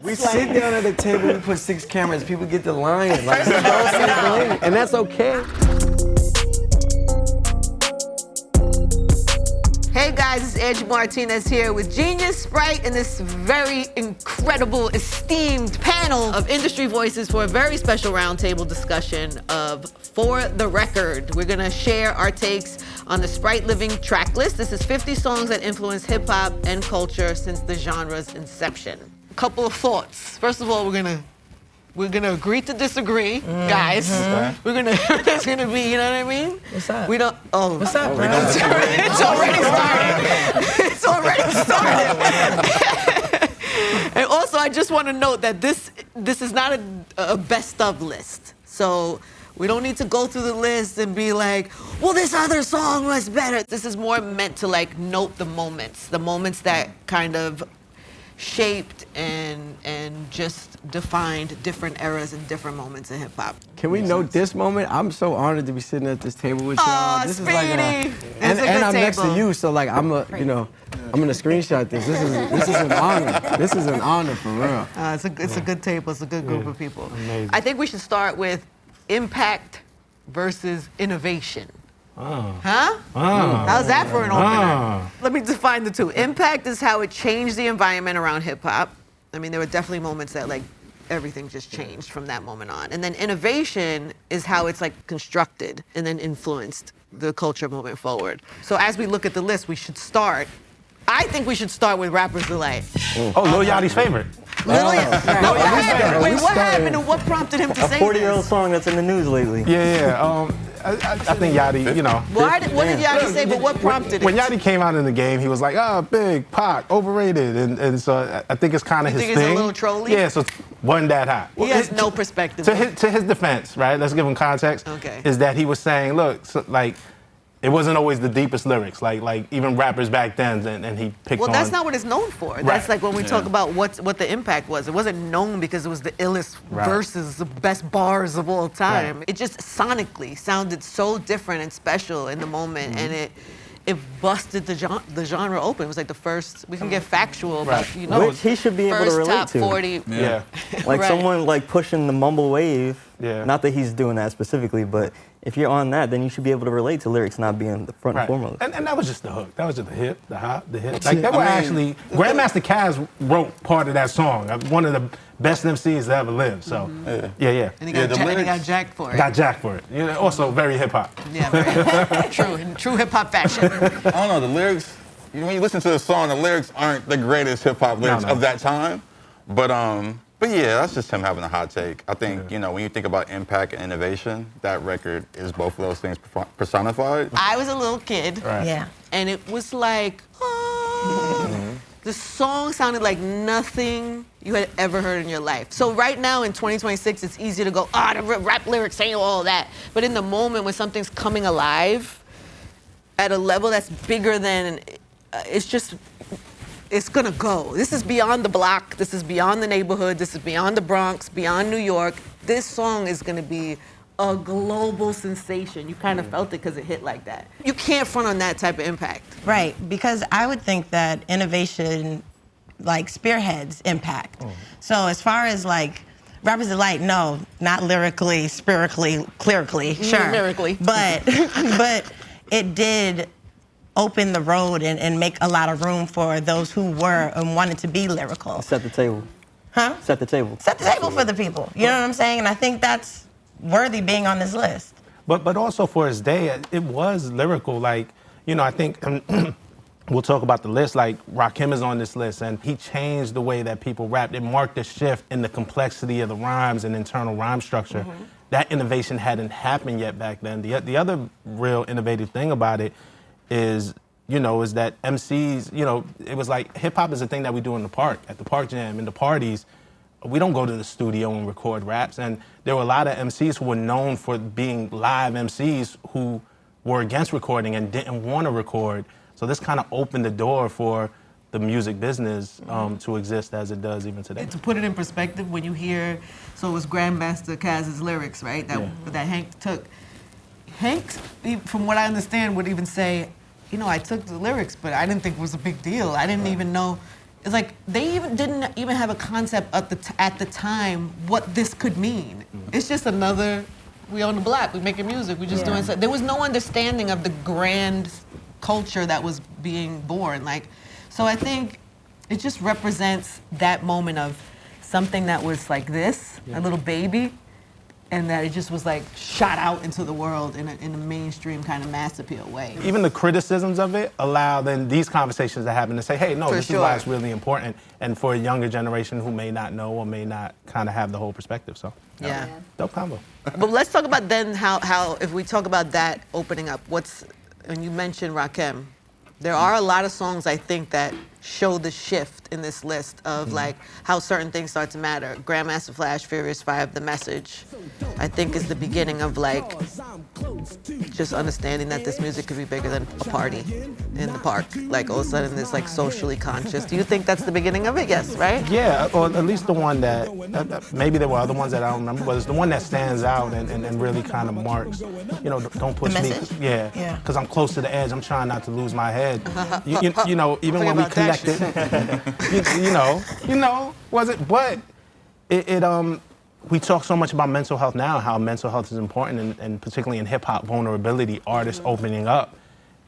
We sit down at the table, we put 6 cameras, people get the line. Like, and that's okay. Hey guys, it's Angie Martinez here with Genius, Sprite, and this very incredible, esteemed panel of industry voices for a very special roundtable discussion of For the Record. We're gonna share our takes on the Sprite Living Tracklist. This is 50 songs that influence hip hop and culture since the genre's inception. A couple of thoughts. First of all, we're gonna agree to disagree, guys. We're gonna, there's gonna be, you know what I mean? What's up? We don't, oh. What's up, bro? It's already started. It's already started. And also, I just want to note that this is not a best of list. So we don't need to go through the list and be like, well, this other song was better. This is more meant to like note the moments that kind of shaped and just defined different eras and different moments in hip hop. Can we note this moment? I'm so honored to be sitting at this table with y'all. Oh, This Speedy! is like and I'm next to you, so like I'm gonna screenshot this. This is an honor. This is an honor for real. It's a good table. It's a good group of people. Amazing. I think we should start with impact versus innovation. Huh? How's that for an opener? Let me define the two. Impact is how it changed the environment around hip hop. I mean, there were definitely moments that like everything just changed from that moment on. And then innovation is how it's like constructed and then influenced the culture moving forward. So as we look at the list, I think we should start with Rapper's Delight. Oh, Lil Yachty's favorite. What happened and what prompted him to say this? A 40-year-old song that's in the news lately. Yeah. I think Yachty, you know. What did Yachty say, but what prompted it? When Yachty came out in the game, he was like, big, Pac, overrated. And so I think it's kind of his thing. You think it's a little trolly? Yeah, so it wasn't that hot. He has no perspective. To his defense, right, let's give him context, is that he was saying, look, so, like, it wasn't always the deepest lyrics, like even rappers back then, and he picked on. Well, that's not what it's known for. Right. That's like when we talk about what the impact was. It wasn't known because it was the illest verses, the best bars of all time. It just sonically sounded so different and special in the moment, and it busted the genre open. It was like the first. We can get factual about which he should be able to relate top to. 40. Yeah. Like someone like pushing the mumble wave. Yeah. Not that he's doing that specifically, but if you're on that, then you should be able to relate to lyrics not being the front and foremost. And that was just the hook. That was just the hip, the hop, the hit. Like, actually, Grandmaster Caz wrote part of that song. One of the best MCs that ever lived. So, yeah. And he got jacked for it. Got jacked for it. You know, also very hip hop. Yeah, very true. In true hip hop fashion. I don't know, the lyrics, when you listen to the song, the lyrics aren't the greatest hip hop lyrics of that time. But yeah, that's just him having a hot take. I think, you know, when you think about impact and innovation, that record is both of those things personified. I was a little kid. Yeah. And it was like, the song sounded like nothing you had ever heard in your life. So right now in 2026, it's easy to go, the rap lyrics ain't all that. But in the moment when something's coming alive at a level that's bigger than, it's gonna go. This is beyond the block. This is beyond the neighborhood. This is beyond the Bronx, beyond New York. This song is gonna be a global sensation. You kind of felt it because it hit like that. You can't front on that type of impact. Right, because I would think that innovation like spearheads impact. So as far as like Rapper's Delight, no, not lyrically, spiritually, clerically, sure. Lyrically. But it did open the road and make a lot of room for those who were and wanted to be lyrical. Set the table. Huh? Set the table. Set the table for the people. You know what I'm saying? And I think that's worthy being on this list. But also for his day, it was lyrical. Like, you know, I think we'll talk about the list. Like Rakim is on this list, and he changed the way that people rapped. It marked a shift in the complexity of the rhymes and internal rhyme structure. That innovation hadn't happened yet back then. The other real innovative thing about it is that MCs, it was like hip-hop is a thing that we do in the park, at the park jam, in the parties. We don't go to the studio and record raps. And there were a lot of MCs who were known for being live MCs who were against recording and didn't want to record. So this kind of opened the door for the music business to exist as it does even today. And to put it in perspective, when you hear, so it was Grandmaster Caz's lyrics, right, that Hank took. Hank, from what I understand, would even say, I took the lyrics, but I didn't think it was a big deal. I didn't even know it's like they didn't even have a concept at the time what this could mean. It's just another, we on the block, we making music, we just doing stuff. There was no understanding of the grand culture that was being born. Like, so I think it just represents that moment of something that was like this, a little baby, and that it just was like shot out into the world in a mainstream kind of mass appeal way. Even the criticisms of it allow then these conversations to happen to say, hey, no, this is why it's really important, and for a younger generation who may not know or may not kind of have the whole perspective. So Yeah. dope combo. But let's talk about then how if we talk about that opening up, when you mentioned Rakim, there are a lot of songs I think that show the shift in this list of like how certain things start to matter. Grandmaster Flash, Furious 5, The Message, I think is the beginning of like just understanding that this music could be bigger than a party in the park. Like all of a sudden it's like socially conscious. Do you think that's the beginning of it? Yes, right? Yeah, or at least the one that, maybe there were other ones that I don't remember, but it's the one that stands out and really kind of marks, you know, don't push me. Yeah, because I'm close to the edge. I'm trying not to lose my head. You know, even when we connected, you know, was it? But we talk so much about mental health now, how mental health is important, and particularly in hip hop, vulnerability, artists opening up.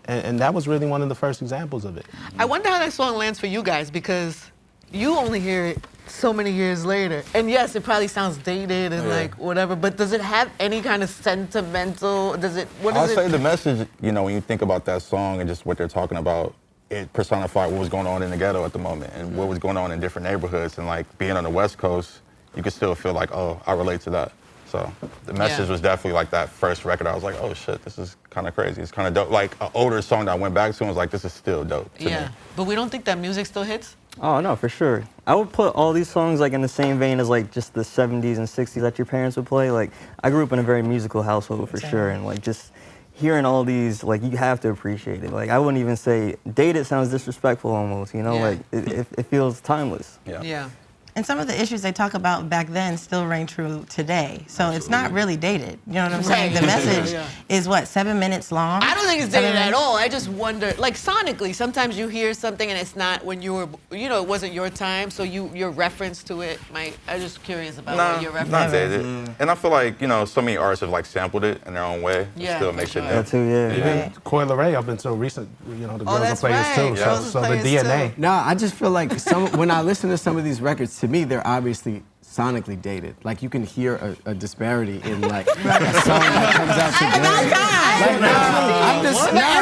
And that was really one of the first examples of it. I wonder how that song lands for you guys, because you only hear it so many years later. And yes, it probably sounds dated and like whatever, but does it have any kind of sentimental, I'll say The Message, you know, when you think about that song and just what they're talking about, it personified what was going on in the ghetto at the moment and what was going on in different neighborhoods. And like being on the West Coast, you could still feel like, oh, I relate to that. So The Message was definitely like that first record. I was like, oh shit, this is kind of crazy. It's kind of dope. Like an older song that I went back to and was like, this is still dope to me. But we don't think that music still hits? Oh, no, for sure. I would put all these songs like in the same vein as like just the 70s and 60s that your parents would play. Like I grew up in a very musical household for sure, and like just hearing all these, like you have to appreciate it. Like I wouldn't even say dated sounds disrespectful almost, you know, like it feels timeless. Yeah. And some of the issues they talk about back then still ring true today. So it's not really dated. You know what I'm saying? The message is what, 7 minutes long? I don't think it's dated at all. I just wonder, like sonically, sometimes you hear something and it's not when you were, you know, it wasn't your time, so your reference to it might, I'm just curious about what your reference not dated. And I feel like, you know, so many artists have like sampled it in their own way. It still makes it new. That too, Even Coi Leray up until recent, you know, the girls are players too. So the DNA. No, I just feel like when I listen to some of these records, to me, they're obviously sonically dated. Like you can hear a disparity in like a song that comes out today.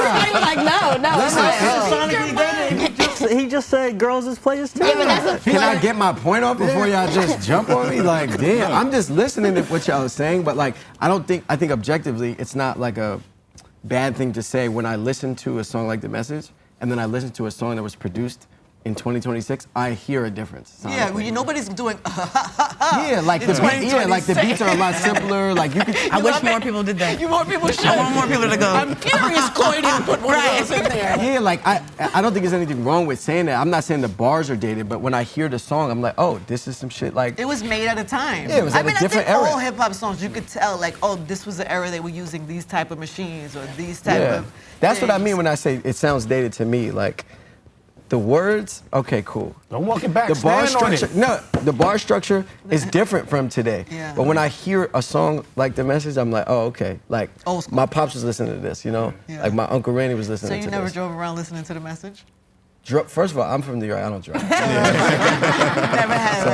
Everybody was like, no. He just said girls is players too. Can I get my point off before y'all just jump on me? Like, damn, I'm just listening to what y'all are saying, but like, I think objectively, it's not like a bad thing to say when I listen to a song like The Message, and then I listen to a song that was produced in 2026, I hear a difference. Yeah, well, nobody's doing. Like the beats are a lot simpler. Like you could. I wish more people did that. More people should. I want more people to go. I'm furious Coi didn't put one of those in there. Yeah, like I don't think there's anything wrong with saying that. I'm not saying the bars are dated, but when I hear the song, I'm like, oh, this is some shit like. It was made at a time. Yeah, it was at a different era. I think all hip hop songs, you could tell, like, oh, this was the era they were using these type of machines or these type of. That's what I mean when I say it sounds dated to me. Like. The words, okay, cool. Don't walk it back. The bar structure, the bar structure is different from today. Yeah. But when I hear a song like The Message, I'm like, oh, okay. Like my pops was listening to this, you know. Yeah. Like my Uncle Randy was listening to this. So you never drove around listening to The Message? First of all, I'm from New York. I don't drive. Never had. So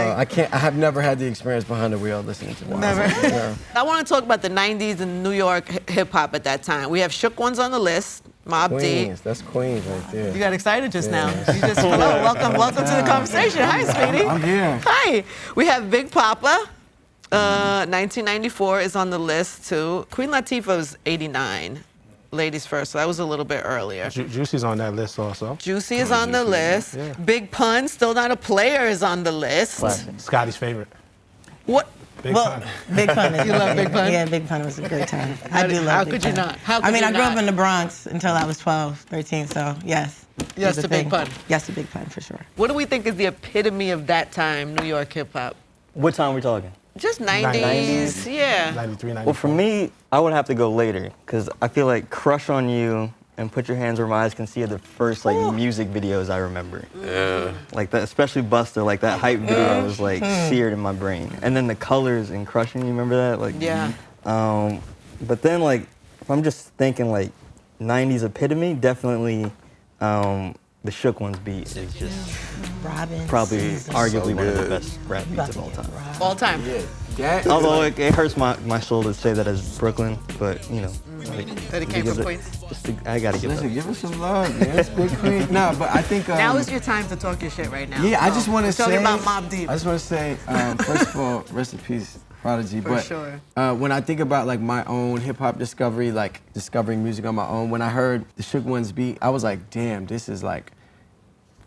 I have never had the experience behind the wheel listening to it. Never. I want to talk about the '90s and New York hip hop at that time. We have Shook Ones on the list. Mobb Queens, that's Queens right there. You got excited just now. You just welcome to the conversation. Hi, sweetie. I'm here. Hi. We have Big Papa. 1994 is on the list too. Queen Latifah was 89. Ladies first, so that was a little bit earlier. Juicy's on that list also. Juicy is on the list. Yeah. Big Pun, Still Not a Player, is on the list. Classic. Scottie's favorite. What? Big Pun. Big Pun. You love Big Pun? Yeah, Big Pun was a great time. I do love How Big could Pun. you not? How could I mean, you I grew not? up in the Bronx until I was 12, 13, so yes. Yes to Big Pun. Yes to Big Pun, for sure. What do we think is the epitome of that time, New York hip hop? What time are we talking? Just 90s, yeah. 93, 94. Well, for me, I would have to go later, because I feel like Crush on You and Put Your Hands Where My Eyes Can See are the first like music videos I remember. Yeah. Like that, especially Buster, like that hype video was like seared in my brain. And then the colors in Crushing, you remember that? Like, Yeah. But then like, if I'm just thinking like 90s epitome, definitely the Shook Ones beat is just Robin. probably Season. arguably one of the good. best rap You about beats to of all get time. robbed. All time. That, Although it hurts my soul to say that as Brooklyn, but you know. Like, That it came give from it- Queens. just to- I gotta give it listen, up. give us some love, man. It's Big Queen. No, but I think Now is your time to talk your shit right now. yeah, I just want to We're say. talking about Mobb Deep. I just want to say, first of all, rest in peace, Prodigy. For but sure. When I think about like my own hip hop discovery, like discovering music on my own, when I heard the Shook Ones beat, I was like, damn, this is like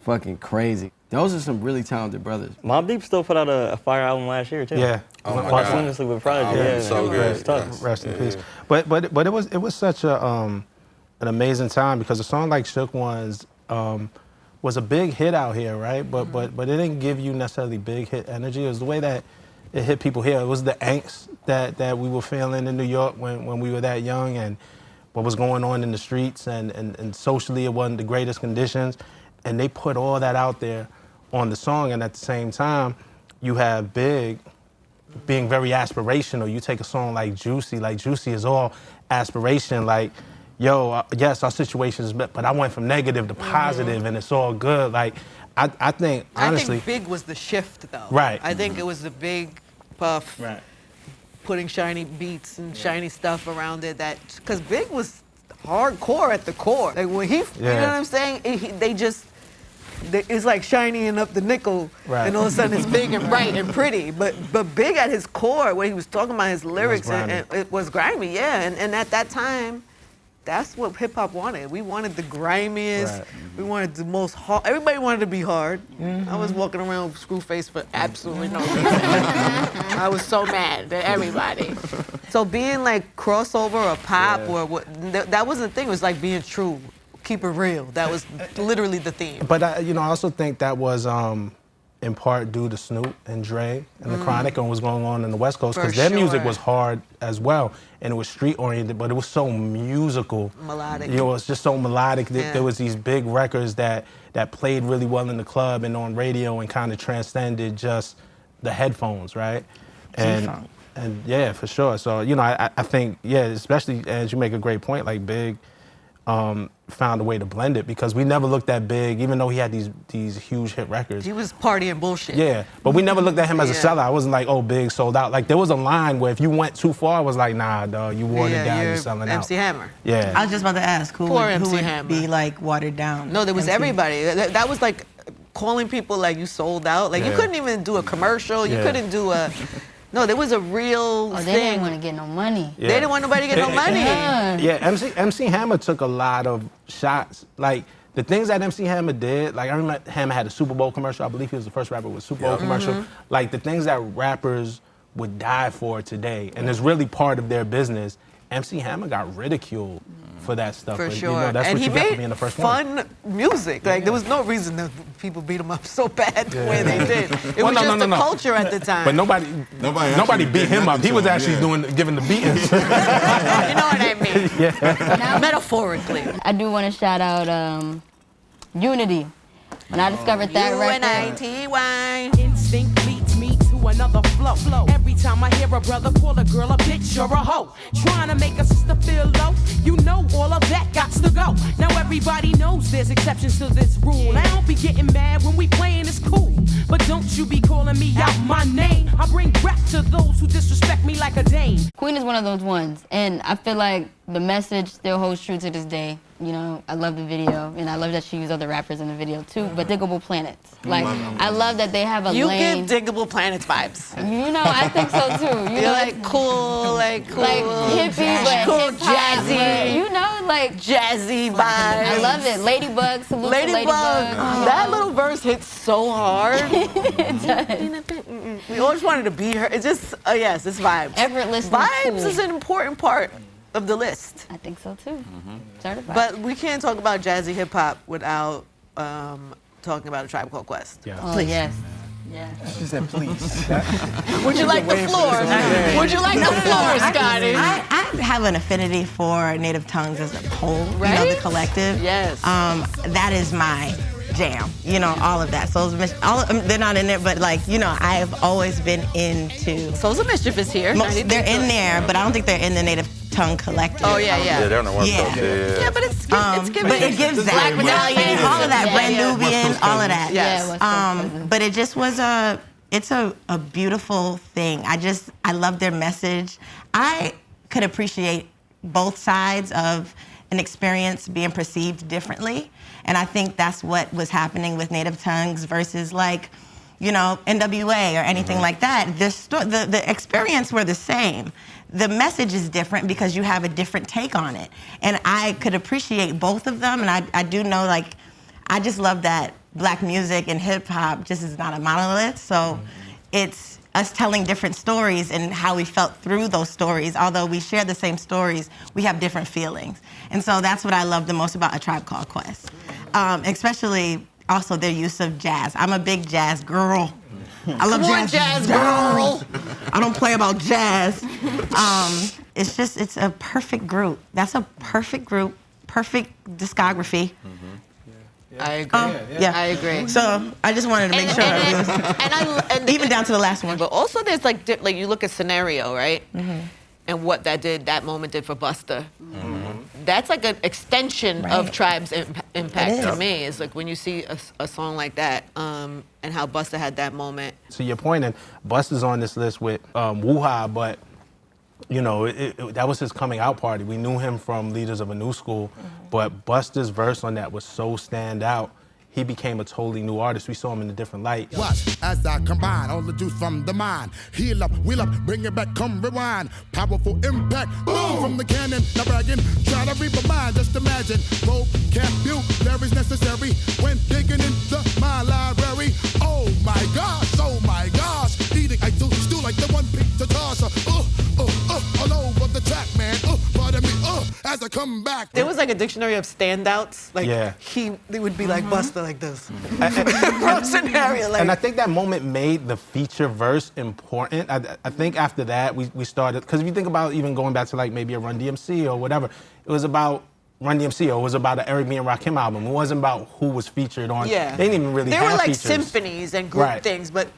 fucking crazy. Those are some really talented brothers. Mobb Deep still put out a fire album last year too. Yeah. Oh my Walk God. Seamlessly with Prodigy. album Yeah, is so good. It's tough. Yes. Rest in Yeah. peace. But it was such a an amazing time because a song like Shook Ones was a big hit out here, right? But it didn't give you necessarily big hit energy. It was the way that it hit people here. It was the angst that we were feeling in New York when we were that young, and what was going on in the streets, and socially it wasn't the greatest conditions. And they put all that out there on the song, and at the same time, you have Big being very aspirational. You take a song like Juicy is all aspiration, like, yo, yes, our situation is bad, but I went from negative to positive, and it's all good. Like, I think, honestly. I think Big was the shift, though. Right. I think it was the big puff, Right. putting shiny beats and shiny stuff around it. That because Big was hardcore at the core. Like when he, you know what I'm saying? It's like shiny and up the nickel, Right. and all of a sudden it's big and bright and pretty. But Big at his core, when he was talking about his lyrics, grimy. and it was grimy, yeah. And at that time, that's what hip hop wanted. We wanted the grimiest. Right. We wanted the most hard. Everybody wanted to be hard. I was walking around with screw face for absolutely no reason. I was so mad at everybody. So being like crossover or pop or what, that wasn't the thing. It was like being true. Keep it real. That was literally the theme. But I also think that was in part due to Snoop and Dre and the Chronic and what was going on in the West Coast, because For their music sure. was hard as well, and it was street oriented, but it was so musical. Melodic. You know, it was just so melodic. Yeah. There was these big records that played really well in the club and on radio and kind of transcended just the headphones, right? G-Funk. And yeah, for sure. So, I think, especially as you make a great point, like Big found a way to blend it, because we never looked at Big, even though he had these huge hit records. He was partying bullshit. Yeah, but we never looked at him as a Yeah. sellout. I wasn't like, oh, Big sold out. Like, there was a line where if you went too far, it was like, nah, dog, you watered down, you're you're selling MC out. Hammer. Yeah. I was just about to ask who Poor would MC Hammer. be like watered down. No, there was MC? everybody. That was like calling people like you sold out. Like you Yeah. couldn't even do a commercial. You Yeah. couldn't do a. No, there was a real Oh, they thing. didn't want to get no money. Yeah. They didn't want nobody to get no money. Yeah. Yeah, MC Hammer took a lot of shots. Like, the things that MC Hammer did, like, I remember Hammer had a Super Bowl commercial. I believe he was the first rapper with a Super Bowl commercial. Mm-hmm. Like, the things that rappers would die for today, and it's really part of their business. MC Hammer got ridiculed for that stuff. For but, sure. that's and what he you get for made being the first one. fun music. Like there was no reason that people beat him up so bad the way they did. It Well, was no, just no, the no. culture at the time. But nobody actually beat did him up. nothing He to was him, actually yeah. giving the beatings. you know what I mean? Now, Metaphorically. I do want to shout out Unity. When I discovered that record, UNITY. Instinct leads me to another flow. Every time I hear a brother call a girl a bitch or a hoe, trying to make a sister feel low, you know all of that gots to go. Now everybody knows there's exceptions to this rule. I don't be getting mad when we playing, it's cool. But don't you be calling me out my name. I bring rap to those who disrespect me like a dame. Queen is one of those ones, and I feel like the message still holds true to this day. You know, I love the video, and I love that she used other rappers in the video too. But Diggable Planets, like, I love that they have a You lane. give Diggable Planets vibes. You know, I think so too. You You're know, like cool, like hippie, but cool, hip-hop, jazzy. but, you know, like jazzy vibes. I love it. Ladybug, salute to Ladybug. Ladybug. That little verse hits so hard. It does. We always wanted to be her. It's just, yes, it's vibes. Effortlessly Vibes cool. is an important part of the list. I think so too. Certified. But we can't talk about Jazzy Hip-hop without talking about A Tribe Called Quest. Yeah. oh yes. Yeah. She said, please. Would you like the floor? Would you like the floor, Scottie? I have an affinity for native tongues as a whole, you know, Right? the collective. Yes. That is my jam, you know, all of that. So they're not in there, but like, you know, I have always been into. Souls of Mischief is here. They're in there, but I don't think they're in the native tongue collective. Oh, yeah. Yeah, they're on the West Yeah. Coast. Yeah. Yeah, but it's giving. But it gives that. Black Medallion. All of that, Yeah, Brand yeah. Nubian, all of that. Yes. West Coast cousins. But it just was it's a beautiful thing. I love their message. I could appreciate both sides of an experience being perceived differently. And I think that's what was happening with native tongues versus like, you know, NWA or anything like that. The experience were the same. The message is different because you have a different take on it. And I could appreciate both of them. And I do know, like, I just love that Black music and hip hop just is not a monolith. So it's us telling different stories and how we felt through those stories. Although we share the same stories, we have different feelings. And so that's what I love the most about A Tribe Called Quest. Especially also their use of jazz. I'm a big jazz girl. I love jazz girl. I don't play about jazz. It's a perfect group. That's a perfect group, perfect discography. I agree. Yeah, I agree. So I just wanted to make sure. And Even down to the last one. But also there's like you look at Scenario, right? And what that moment did for Busta. That's like an extension of Tribe's impact to me. It's like when you see a song like that and how Busta had that moment. To your point, and Busta's on this list with Wuha, but you know, that was his coming out party. We knew him from Leaders of a New School, but Busta's verse on that was so stand out. He became a totally new artist. We saw him in a different light. Watch as I combine all the juice from the mind. Heal up, wheel up, bring it back, come rewind. Powerful impact, boom from the cannon. Not bragging, try to read my mind. Just imagine, vocabulary is necessary when digging into my library. Oh my gosh, eating I do stew like the one pizza tosser. All over the track, man. Pardon me, as I come back. There was like a dictionary of standouts. Like they would be like Busta like this. From Scenario. Like. And I think that moment made the feature verse important. I think after that we started, because if you think about even going back to like maybe a Run DMC or whatever, it was about Run DMC or it was about an Eric B. and Rakim album. It wasn't about who was featured on. Yeah. They didn't even really There have were like features. symphonies and group things, but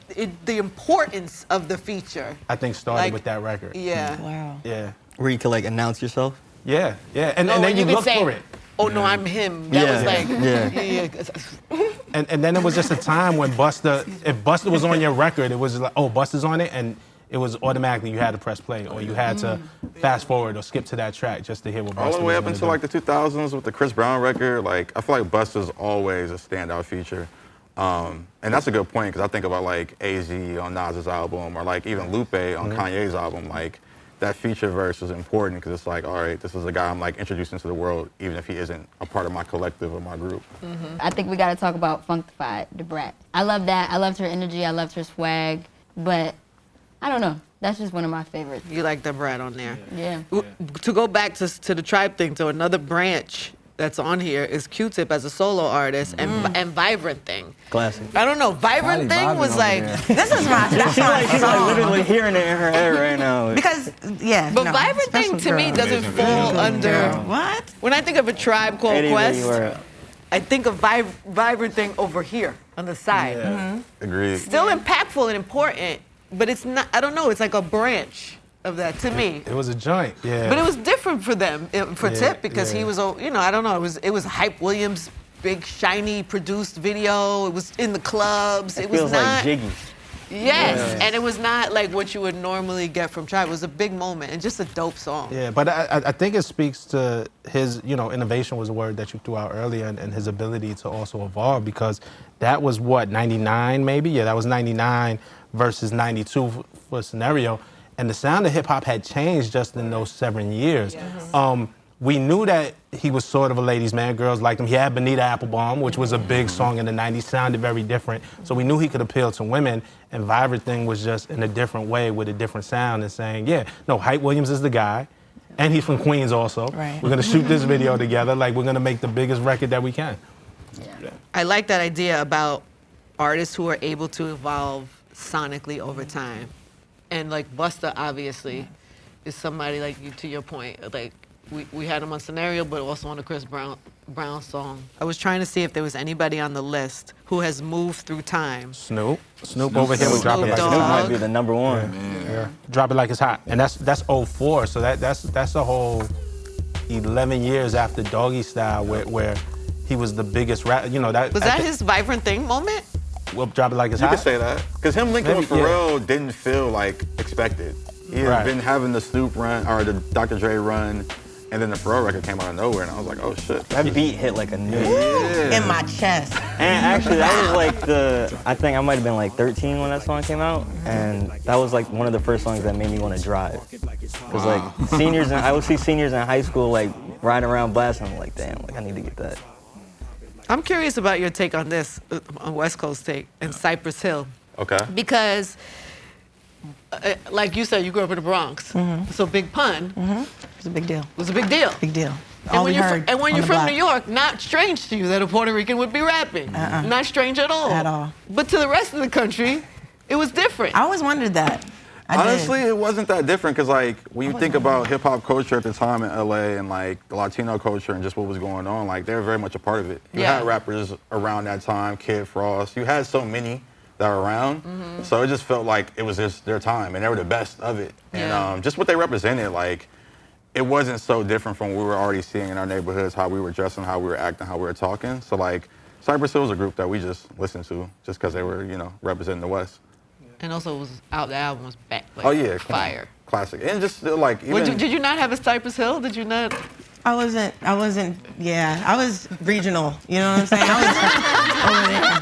the importance of the feature. I think started with that record. Yeah. Wow. Yeah. Where you could like announce yourself. Yeah. And then you could look say, for it. Oh no, I'm him. That was like, And then it was just a time when Busta, if Busta was on your record, it was like, oh, Busta's on it, and it was automatically you had to press play, or you had to fast forward or skip to that track just to hear what Busta was All the way up gonna until do. like the 2000s with the Chris Brown record, like I feel like Busta's always a standout feature. And that's a good point, because I think about like AZ on Nas's album, or like even Lupe on Kanye's album, like that feature verse is important because it's like, all right, this is a guy I'm like introducing to the world, even if he isn't a part of my collective or my group. I think we got to talk about Funkified, the Brat. I love that. I loved her energy. I loved her swag. But I don't know. That's just one of my favorites. You like the Brat on there. Yeah. To go back to the Tribe thing, to another branch that's on here is Q-Tip as a solo artist and Vibrant Thing. Classic. I don't know. Vibrant Thing was like, This is that's my She's like song. literally hearing it in her head right now. Because, yeah. but no, Vibrant Thing special to me girl. doesn't fall under. What? When I think of A Tribe Called Anywhere you Quest, are. I think of Vibrant Thing over here on the side. Agreed. Still impactful and important, but it's not. I don't know. It's like a branch of that to me. It was a joint, yeah. But it was different for them, for Yeah, Tip, because yeah. he was, I don't know, it was Hype Williams' big, shiny, produced video. It was in the clubs. It was feels not. like Jiggy. Yes, and it was not like what you would normally get from Tribe. It was a big moment and just a dope song. Yeah, but I think it speaks to his, innovation was a word that you threw out earlier, and his ability to also evolve, because that was what, 99 maybe? Yeah, that was 99 versus 92 for Scenario. And the sound of hip hop had changed just in those 7 years. Yes. We knew that he was sort of a ladies' man. Girls liked him. He had Bonita Applebaum, which was a big song in the 90s, sounded very different. So we knew he could appeal to women. And Vibrant Thing was just in a different way with a different sound and saying, Hype Williams is the guy. And he's from Queens also. Right. We're going to shoot this video together. Like, we're going to make the biggest record that we can. I like that idea about artists who are able to evolve sonically over time. And like Busta obviously is somebody like you, to your point, like we had him on Scenario, but also on the Chris Brown song. I was trying to see if there was anybody on the list who has moved through time. Snoop over here would drop it like it's Snoop hot. might be the number one. Yeah. Drop it like it's hot, and that's 04. So that's a whole 11 years after Doggy Style, where he was the biggest rap. You know that Was that his Vibrant Thing moment? We'll drop it like it's You hot. could say that. Because him linking with Pharrell didn't feel like expected. He had been having the Snoop run, or the Dr. Dre run, and then the Pharrell record came out of nowhere, and I was like, oh shit. That beat hit like a nuke. In my chest. And actually, that was like I think I might have been like 13 when that song came out, and that was like one of the first songs that made me want to drive. Because like I would see seniors in high school like riding around blasting, I'm like, damn, like I need to get that. I'm curious about your take on this, on West Coast take, and Cypress Hill. Okay. Because, like you said, you grew up in the Bronx, so Big Pun It's a big deal. was a big deal. Big deal. And All when we you're, heard and when on you're the from block. New York, not strange to you that a Puerto Rican would be rapping. Not strange at all. At all. But to the rest of the country, it was different. I always wondered that. I did. Honestly, it wasn't that different because, like, when you think about hip hop culture at the time in LA and like the Latino culture and just what was going on, like they were very much a part of it. You had rappers around that time, Kid Frost. You had so many that were around, so it just felt like it was just their time and they were the best of it. And just what they represented, like, it wasn't so different from what we were already seeing in our neighborhoods, how we were dressing, how we were acting, how we were talking. So like, Cypress Hill was a group that we just listened to just because they were, you know, representing the West. And also, it was out. The album was back. Like, Oh yeah, fire. Classic. And just like even Did you not have a Cypress Hill? Did you not? I wasn't, yeah. I was regional, you know what I'm saying? I was over there.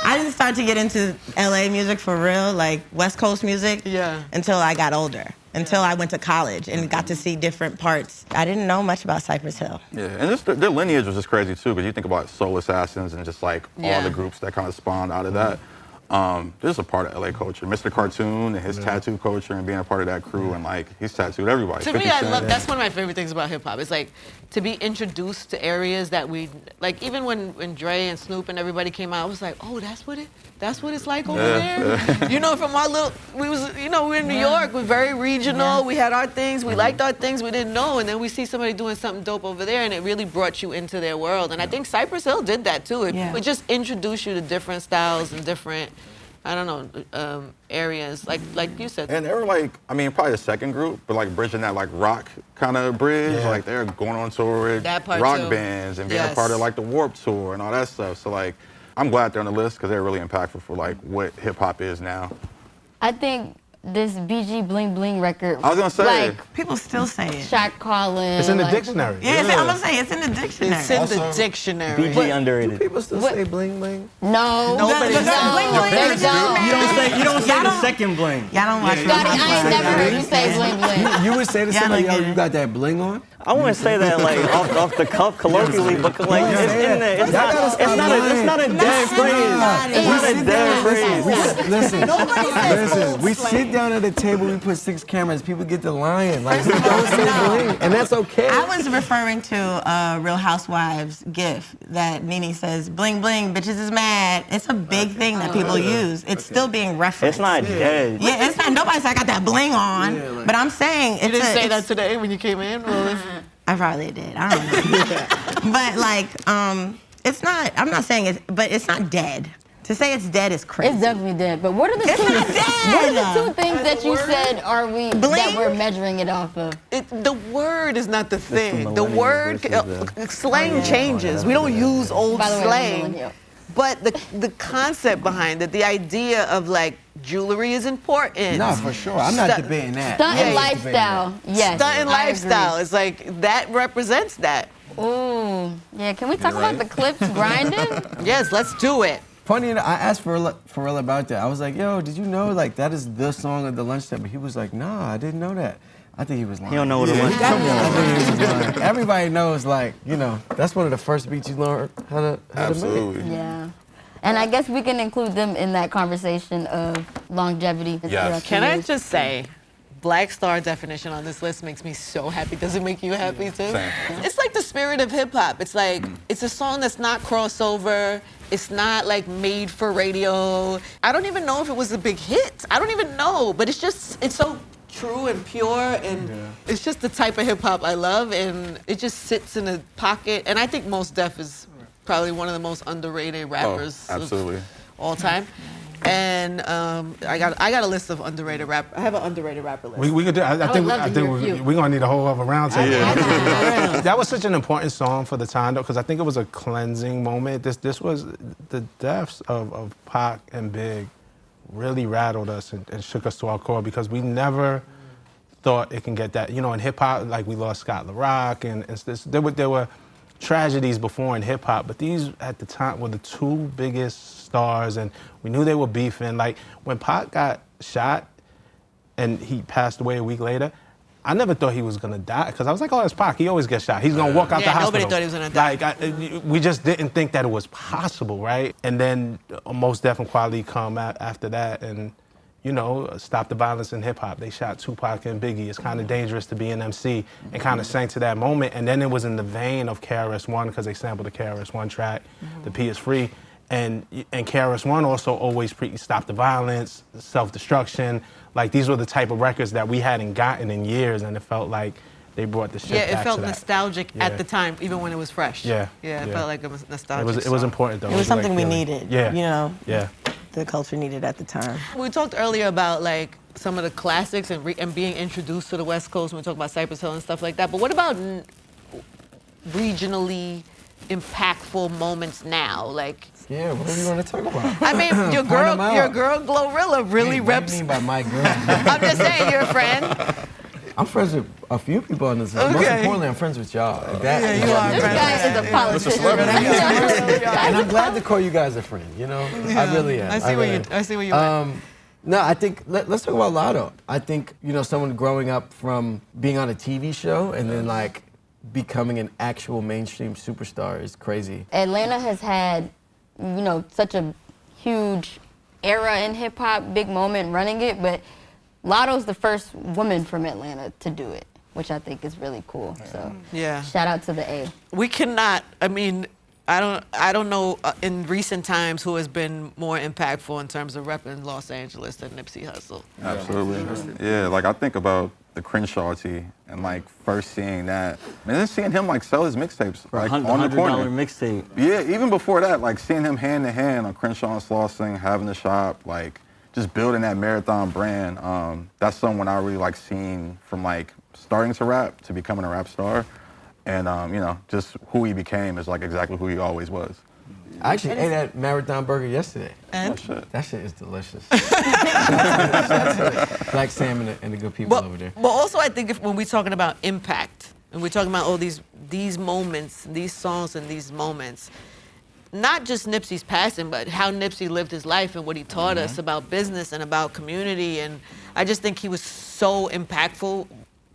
I didn't start to get into LA music for real, like West Coast music, until I got older. Until I went to college and got to see different parts. I didn't know much about Cypress Hill. Yeah, and just their lineage was just crazy too, because you think about Soul Assassins and just like all the groups that kind of spawned out of that. This is a part of LA culture. Mr. Cartoon and his tattoo culture and being a part of that crew, and like he's tattooed everybody. To me, that's one of my favorite things about hip hop. It's like to be introduced to areas that we like. Even when Dre and Snoop and everybody came out, I was like, oh, that's what it's like over there. You know, from our little, we were in New York. We're very regional. We had our things. We liked our things. We didn't know, and then we see somebody doing something dope over there, and it really brought you into their world. And I think Cypress Hill did that too. It just introduced you to different styles and different, I don't know, areas, like you said. And they were like, I mean, probably the second group, but like bridging that like rock kind of bridge. Like they're going on tour with rock bands and being a part of like the Warped Tour and all that stuff. So like, I'm glad they're on the list because they're really impactful for like what hip hop is now. I think this BG Bling Bling record. I was gonna say. Like, people still say it. Shot calling. It's in the dictionary. Yeah, I'm gonna say it's in the dictionary. It's in the dictionary. BG underrated. People still say bling bling? No. Nobody They don't. You don't say the second bling. Y'all don't watch Scottie, I ain't never heard you say bling bling. You would say to somebody, yo, you got that bling on? I wouldn't say that like off the cuff colloquially, but like it's in there. It's not a dead phrase. It's not a dead phrase. Listen, we sit down at a table, we put 6 cameras, people get the lion. Like, we don't say bling, and that's okay. I was referring to Real Housewives gif that Nene says, bling bling, bitches is mad. It's a big thing that people use. It's still being referenced. It's not dead. Yeah, it's not, nobody said I got that bling on, but I'm saying it's You didn't say that today when you came in? I probably did. I don't know. But like, it's not. I'm not saying it, but it's not dead. To say it's dead is crazy. It's definitely dead. But what are the It's two? not dead. What are the two things that you said that we're measuring it off of? The word is not the thing. The word slang changes. We don't use old By the way, slang. But the concept behind it, the idea of like jewelry is important. No, for sure. I'm not debating that. Stunt and lifestyle. Yes. Stunt and lifestyle. It's like that represents that. Ooh. Yeah, can we talk about the clips grinding? Yes, let's do it. Funny enough, I asked Pharrell about that. I was like, yo, did you know like that is the song of the lunch table? He was like, nah, I didn't know that. I think he was lying. He don't know what it was. Come on. I think he was lying. Everybody knows, like, you know, that's one of the first beats you learn how to Absolutely. make. Yeah. And I guess we can include them in that conversation of longevity. Yes. Can I just say, Black Star definition on this list makes me so happy. Does it make you happy too? Same. It's like the spirit of hip hop. It's like, it's a song that's not crossover. It's not like made for radio. I don't even know if it was a big hit. I don't even know, but it's so true and pure, and it's just the type of hip hop I love, and it just sits in a pocket. And I think Mos Def is probably one of the most underrated rappers absolutely. of all time. And I got a list of underrated rap. I have an underrated rapper list. We could do. I think we're gonna need a whole other round table. Yeah. That was such an important song for the time, though, because I think it was a cleansing moment. This was the deaths of Pac and Big really rattled us and shook us to our core, because we never thought it can get that. You know, in hip hop, like we lost Scott LaRock, and there were tragedies before in hip hop, but these at the time were the two biggest stars, and we knew they were beefing. Like when Pac got shot and he passed away a week later, I never thought he was gonna die, because I was like, oh, it's Pac. He always gets shot. He's gonna walk out the hospital. Nobody thought he was gonna die. Like we just didn't think that it was possible, right? And then Mos Def and Quali come after that, and you know, stop the violence in hip hop. They shot Tupac and Biggie. It's kind of dangerous to be an MC, and kind of sang to that moment. And then it was in the vein of KRS-One, because they sampled the KRS-One track, The P is Free. And KRS-One also always stop the violence, self-destruction. Like these were the type of records that we hadn't gotten in years, and it felt like they brought the shit back to that. Yeah, it felt nostalgic at the time, even when it was fresh. Yeah. It felt like it was nostalgic. It was important though. It was something we needed. Yeah. You know. Yeah. The culture needed at the time. We talked earlier about like some of the classics and being introduced to the West Coast when we talk about Cypress Hill and stuff like that. But what about regionally impactful moments now? Like, Yeah, what do you want to talk about? I mean, your girl Glorilla really reps. What do you mean by my girl? I'm just saying, you're a friend. I'm friends with a few people on this list. Most importantly, I'm friends with y'all. You are This guy is a politician. And I'm glad to call you guys a friend, you know? I really am. I see where you went. No, I think, let's talk about Lotto. I think, you know, someone growing up from being on a TV show and then like becoming an actual mainstream superstar is crazy. Atlanta has had, you know, such a huge era in hip hop, big moment running it, but Lotto's the first woman from Atlanta to do it, which I think is really cool. So shout out to the A. We cannot, I mean, I don't know in recent times who has been more impactful in terms of repping Los Angeles than Nipsey Hussle. Absolutely. Yeah, like I think about the Crenshaw-ty and like first seeing that, and then seeing him like sell his mixtapes like on the corner. $100 mixtape. Yeah, even before that, like seeing him hand to hand on Crenshaw and Slauson, having the shop, like just building that marathon brand. That's someone I really like seeing from like starting to rap to becoming a rap star. And you know, just who he became is like exactly who he always was. I actually ate that marathon burger yesterday. And? That shit is delicious. Black Sam and the good people over there. But also I think when we're talking about impact, and we're talking about all these moments, these songs and these moments, not just Nipsey's passing, but how Nipsey lived his life and what he taught us about business and about community. And I just think he was so impactful.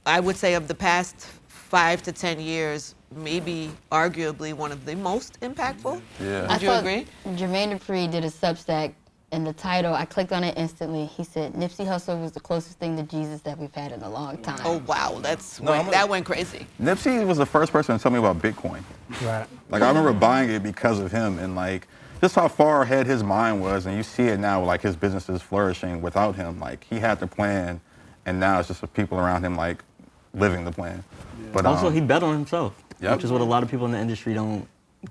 I would say of the past 5 to 10 years, maybe arguably one of the most impactful. Yeah. Would you agree? Jermaine Dupri did a Substack, and the title, I clicked on it instantly. He said, Nipsey Hussle was the closest thing to Jesus that we've had in a long time. Oh, wow. That went crazy. Nipsey was the first person to tell me about Bitcoin. Right. Like I remember buying it because of him, and like just how far ahead his mind was. And you see it now, like his business is flourishing without him. Like he had the plan, and now it's just the people around him like living the plan. Yeah. But also, he bet on himself, yep. which is what a lot of people in the industry don't.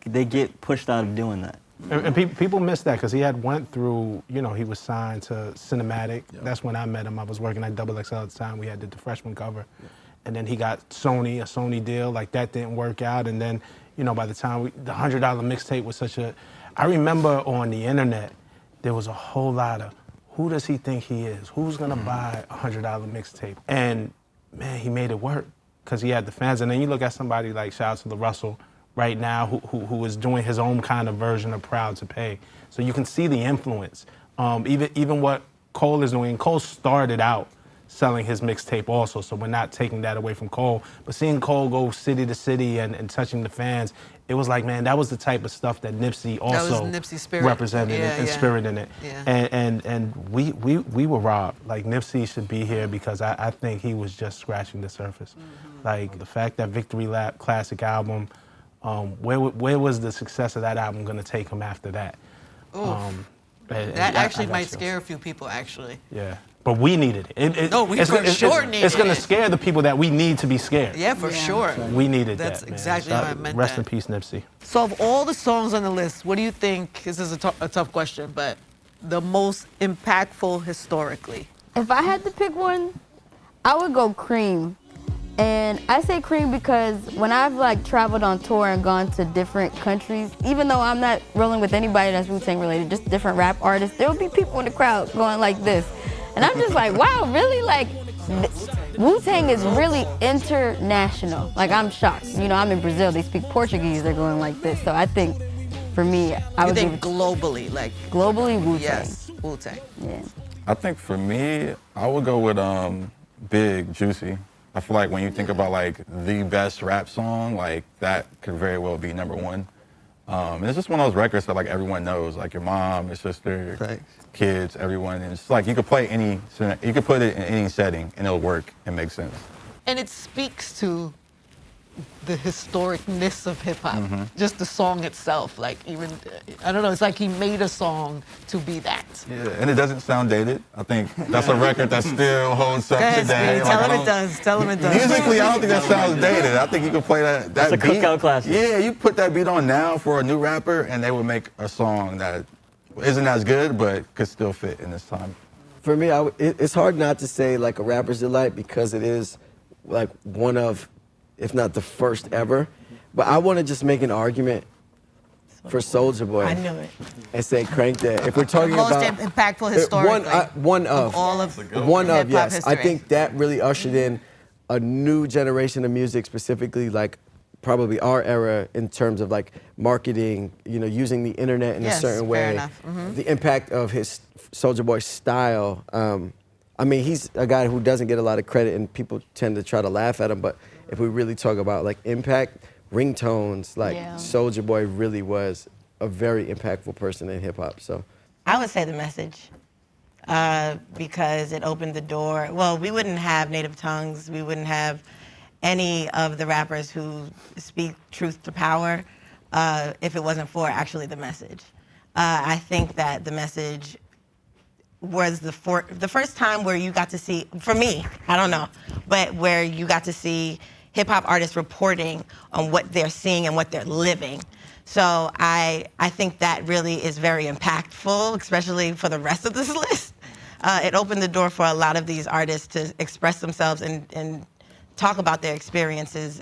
They get pushed out of doing that. And people miss that because he had went through, you know, he was signed to Cinematic. Yep. That's when I met him. I was working at XXL at the time. We had did the freshman cover. Yep. And then he got a Sony deal. Like that didn't work out. And then, you know, by the time the $100 mixtape was such a, I remember on the internet, there was a whole lot of, who does he think he is? Who's gonna buy a $100 mixtape? And man, he made it work because he had the fans. And then you look at somebody like, shout out to the Russell, right now who is doing his own kind of version of Proud to Pay. So you can see the influence. Even what Cole is doing. Cole started out selling his mixtape also. So we're not taking that away from Cole. But seeing Cole go city to city and touching the fans, it was like, man, that was the type of stuff that Nipsey also Nipsey's spirit. represented and spirit in it. Yeah. And we were robbed. Like, Nipsey should be here because I think he was just scratching the surface. Like, the fact that Victory Lap classic album, where was the success of that album going to take him after that? That actually might scare a few people, actually. Yeah. But we needed it. No, we for sure needed it. It's going to scare the people that we need to be scared. Yeah, for sure. We needed That's that, man. exactly how I meant Rest that. in peace, Nipsey. So of all the songs on the list, what do you think, this is a tough question, but the most impactful historically? If I had to pick one, I would go Cream. And I say Cream because when I've like traveled on tour and gone to different countries, even though I'm not rolling with anybody that's Wu-Tang related, just different rap artists, there will be people in the crowd going like this. And I'm just like, wow, really? Like, Wu-Tang is really international. Like, I'm shocked. You know, I'm in Brazil, they speak Portuguese, they're going like this. So I think, for me, I would give it globally, like... Globally, Wu-Tang. Yes, Wu-Tang. Yeah. I think for me, I would go with Big, Juicy. I feel like when you think about like the best rap song, like that could very well be #1. And it's just one of those records that like everyone knows, like your mom, your sister, kids, everyone. And it's like you could play you could put it in any setting and it'll work and make sense. And it speaks to the historicness of hip hop, just the song itself. Like even, I don't know, it's like he made a song to be that. Yeah, and it doesn't sound dated. I think that's a record that still holds up Go ahead, today. Speedy, tell him it does. Tell him it does. Musically, I don't think that sounds dated. I think you could play that That's a beat. cookout classic. Yeah, you put that beat on now for a new rapper, and they would make a song that isn't as good, but could still fit in this time. For me, it's hard not to say like a rapper's delight because it is like one of, if not the first ever. But I want to just make an argument for Soulja Boy. I knew it. And say Crank That. If we're talking Most about impactful historically. one of all of hip-hop yes. history. I think that really ushered in a new generation of music, specifically like probably our era in terms of like marketing, you know, using the internet in a certain way. Fair enough. The impact of his Soulja Boy style. I mean, he's a guy who doesn't get a lot of credit and people tend to try to laugh at him, but if we really talk about like impact, ringtones, like Soulja Boy really was a very impactful person in hip hop. So I would say The Message because it opened the door. Well, we wouldn't have Native Tongues. We wouldn't have any of the rappers who speak truth to power if it wasn't for actually The Message. I think that The Message was the first time where you got to see, for me, I don't know, but where you got to see hip-hop artists reporting on what they're seeing and what they're living. So I think that really is very impactful, especially for the rest of this list. It opened the door for a lot of these artists to express themselves and talk about their experiences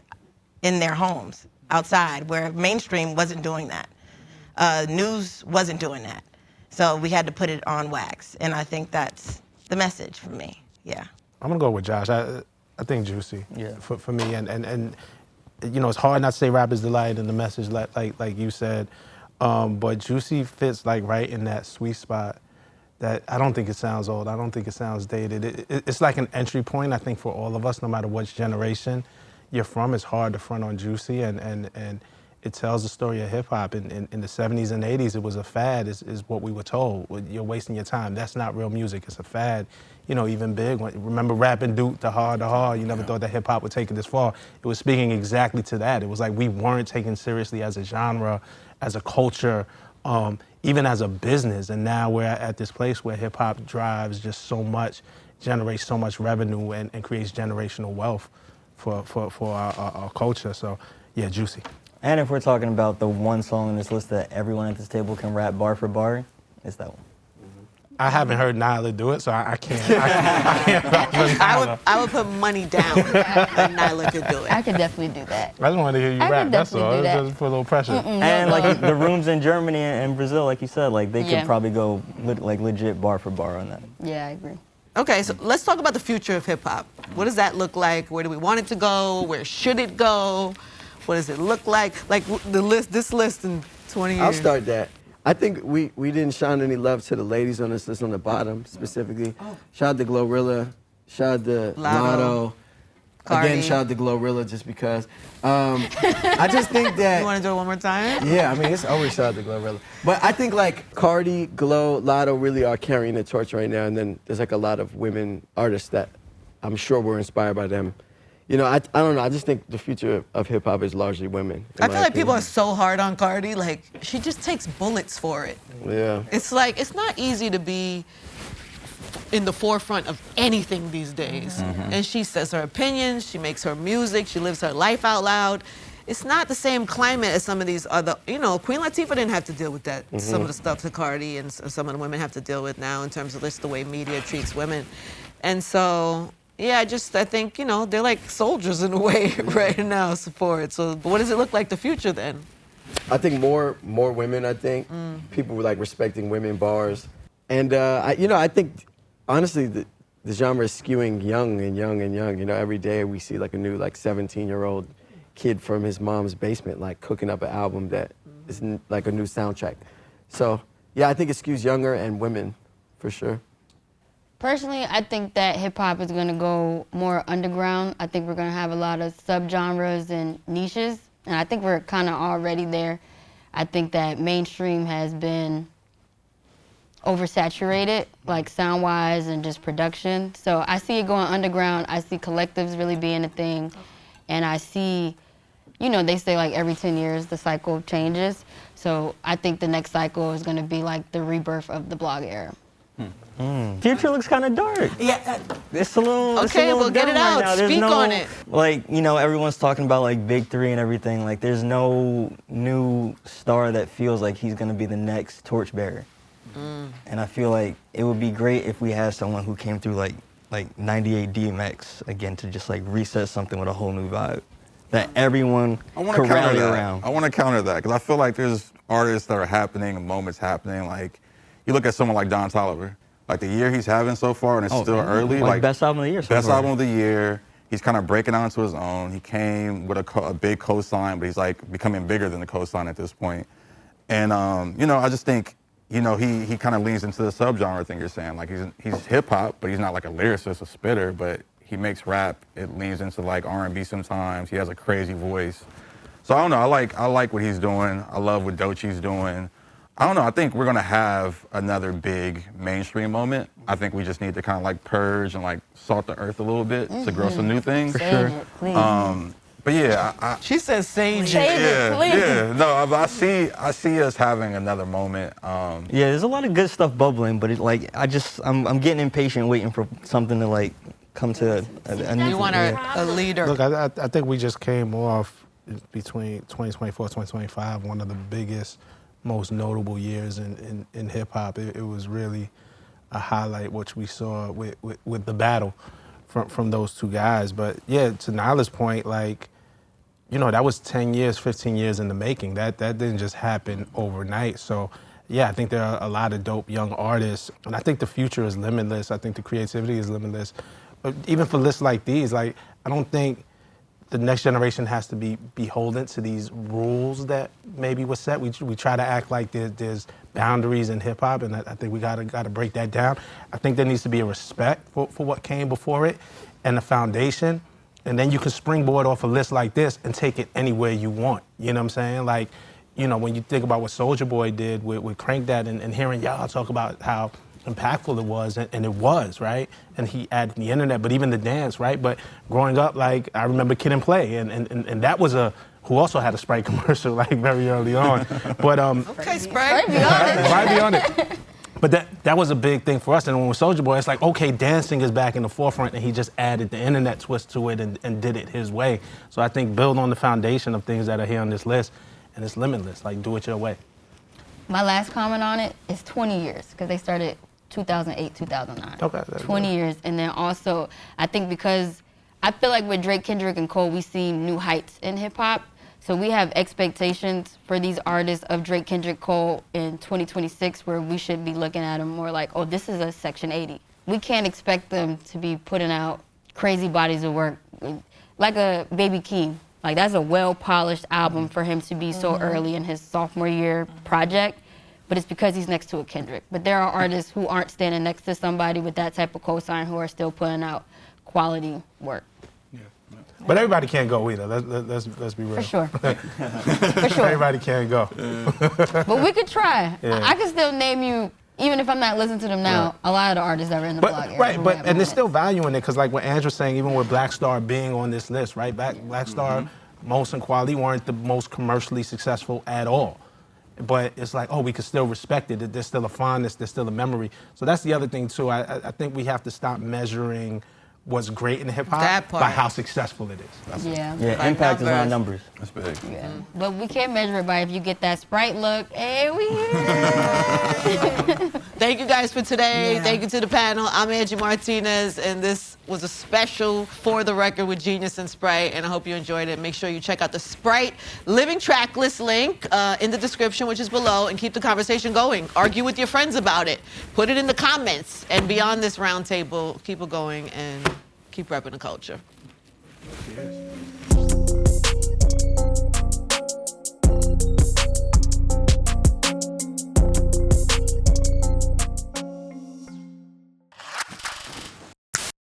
in their homes, outside, where mainstream wasn't doing that. News wasn't doing that. So we had to put it on wax. And I think that's the message for me, yeah. I'm gonna go with Josh. I think Juicy. Yeah. For me, and you know, it's hard not to say Rapper's Delight and The Message like you said, but Juicy fits like right in that sweet spot. That I don't think it sounds old. I don't think it sounds dated. It's like an entry point, I think, for all of us, no matter which generation you're from. It's hard to front on Juicy, and it tells the story of hip hop. In the 70s and 80s, it was a fad, is what we were told. You're wasting your time. That's not real music. It's a fad. You know, even Big, remember rapping Duke, the hard, you never thought that hip hop would take it this far. It was speaking exactly to that. It was like we weren't taken seriously as a genre, as a culture, even as a business. And now we're at this place where hip hop drives just so much, generates so much revenue and creates generational wealth for our culture. So yeah, Juicy. And if we're talking about the one song on this list that everyone at this table can rap bar for bar, it's that one. I haven't heard Nyla do it, so I can't. I can't rap for Nyla. I would put money down that Nyla could do it. I could definitely do that. I just wanted to hear you I rap. could That's all. definitely do that. Just put a little pressure. And like the rooms in Germany and Brazil, like you said, like they could probably go like legit bar for bar on that. Yeah, I agree. Okay, so let's talk about the future of hip hop. What does that look like? Where do we want it to go? Where should it go? What does it look like? Like this list in 20 years. I'll start that. I think we didn't shine any love to the ladies on this list on the bottom specifically. Shout out to Glorilla, Shout out to Lotto. Lotto. Cardi. Again, shout out to Glorilla just because. I just think that. You want to do it one more time? Yeah, I mean, it's always shout out to Glorilla. But I think like Cardi, Glow, Lotto really are carrying the torch right now. And then there's like a lot of women artists that I'm sure were inspired by them. You know, I don't know. I just think the future of hip hop is largely women. I feel like people are so hard on Cardi. Like, she just takes bullets for it. Yeah. It's like, it's not easy to be in the forefront of anything these days. And she says her opinions, she makes her music, she lives her life out loud. It's not the same climate as some of these other, you know, Queen Latifah didn't have to deal with that. Some of the stuff that Cardi and some of the women have to deal with now in terms of just the way media treats women. And so, yeah, I think, you know, they're like soldiers in a way right now, for it. So what does it look like the future then? I think more women, I think. People were like respecting women bars. And, I think, honestly, the genre is skewing young and young and young. You know, every day we see like a new like 17-year-old kid from his mom's basement like cooking up an album that is like a new soundtrack. So, yeah, I think it skews younger and women, for sure. Personally, I think that hip-hop is going to go more underground. I think we're going to have a lot of subgenres and niches, and I think we're kind of already there. I think that mainstream has been oversaturated, like sound-wise and just production. So I see it going underground. I see collectives really being a thing, and I see, you know, they say like every 10 years the cycle changes. So I think the next cycle is going to be like the rebirth of the blog era. Future looks kind of dark. Yeah. It's a little. Okay, well, get it out. Right now. Speak on it. Like, you know, everyone's talking about like Big Three and everything. Like, there's no new star that feels like he's gonna be the next torchbearer. And I feel like it would be great if we had someone who came through like 98 DMX again to just like reset something with a whole new vibe that everyone could rally around. I want to counter that because I feel like there's artists that are happening and moments happening. Like, you look at someone like Don Toliver. Like the year he's having so far, and it's still early. Like best album of the year. Best album of the year. He's kind of breaking onto his own. He came with a big cosign, but he's like becoming bigger than the cosign at this point. And you know, I just think, you know, he kind of leans into the subgenre thing you're saying. Like he's hip hop, but he's not like a lyricist, a spitter. But he makes rap. It leans into like R&B sometimes. He has a crazy voice. So I don't know. I like what he's doing. I love what Doechie's doing. I don't know, I think we're gonna have another big mainstream moment. I think we just need to kind of like purge and like salt the earth a little bit to grow some new things. For sure. It, please. But yeah, She says sage. yeah, no, I see us having another moment. Yeah, there's a lot of good stuff bubbling, but I'm getting impatient waiting for something to like come to a new. You want a leader. Look, I think we just came off between 2024, 2025, one of the biggest, most notable years in hip hop. It was really a highlight, which we saw with the battle from those two guys. But yeah, to Nyla's point, like, you know, that was 10 years, 15 years in the making. That didn't just happen overnight. So yeah, I think there are a lot of dope young artists, and I think the future is limitless. I think the creativity is limitless. But even for lists like these, like, I don't think the next generation has to be beholden to these rules that maybe were set. We try to act like there's boundaries in hip hop, and I think we gotta break that down. I think there needs to be a respect for what came before it and the foundation, and then you can springboard off a list like this and take it anywhere you want. You know what I'm saying? Like, you know, when you think about what Soulja Boy did with Crank That and hearing y'all talk about how impactful it was, and it was, right? And he added the internet, but even the dance, right? But growing up, like, I remember Kid and Play, and that was who also had a Sprite commercial, like, very early on. But Okay, Sprite. Sprite be on it. But that was a big thing for us. And when with Soulja Boy, it's like, okay, dancing is back in the forefront, and he just added the internet twist to it and did it his way. So I think build on the foundation of things that are here on this list, and it's limitless. Like, do it your way. My last comment on it is 20 years, because they started 2008, 2009. Okay. 20 years. And then also, I think because I feel like with Drake, Kendrick, and Cole, we've seen new heights in hip hop. So we have expectations for these artists of Drake, Kendrick, Cole in 2026, where we should be looking at them more like, oh, this is a Section 80. We can't expect them to be putting out crazy bodies of work like a Baby Keem. Like, that's a well-polished album for him to be so early in his sophomore year project. but it's because he's next to a Kendrick. But there are artists who aren't standing next to somebody with that type of cosign who are still putting out quality work. But everybody can't go either. Let's be real. For sure. For sure. Everybody can't go. But we could try. Yeah. I can still name you, even if I'm not listening to them now, a lot of the artists that were in the blog era. Right, and there's still value in it, because like what Andrew's saying, even with Black Star being on this list, right? Black Star, Most and Quality weren't the most commercially successful at all. But it's like, oh, we can still respect it. There's still a fondness, there's still a memory. So that's the other thing too. I think we have to stop measuring what's great in hip hop by how successful it is. Yeah. Yeah, impact is not numbers. That's big. Yeah. But we can't measure it by if you get that Sprite look. Hey, we here. Thank you guys for today. Yeah. Thank you to the panel. I'm Angie Martinez, and this was a special For the Record with Genius and Sprite, and I hope you enjoyed it. Make sure you check out the Sprite Living Tracklist link in the description, which is below, and keep the conversation going. Argue with your friends about it. Put it in the comments, and beyond this round table, keep it going and keep repping the culture. Yes.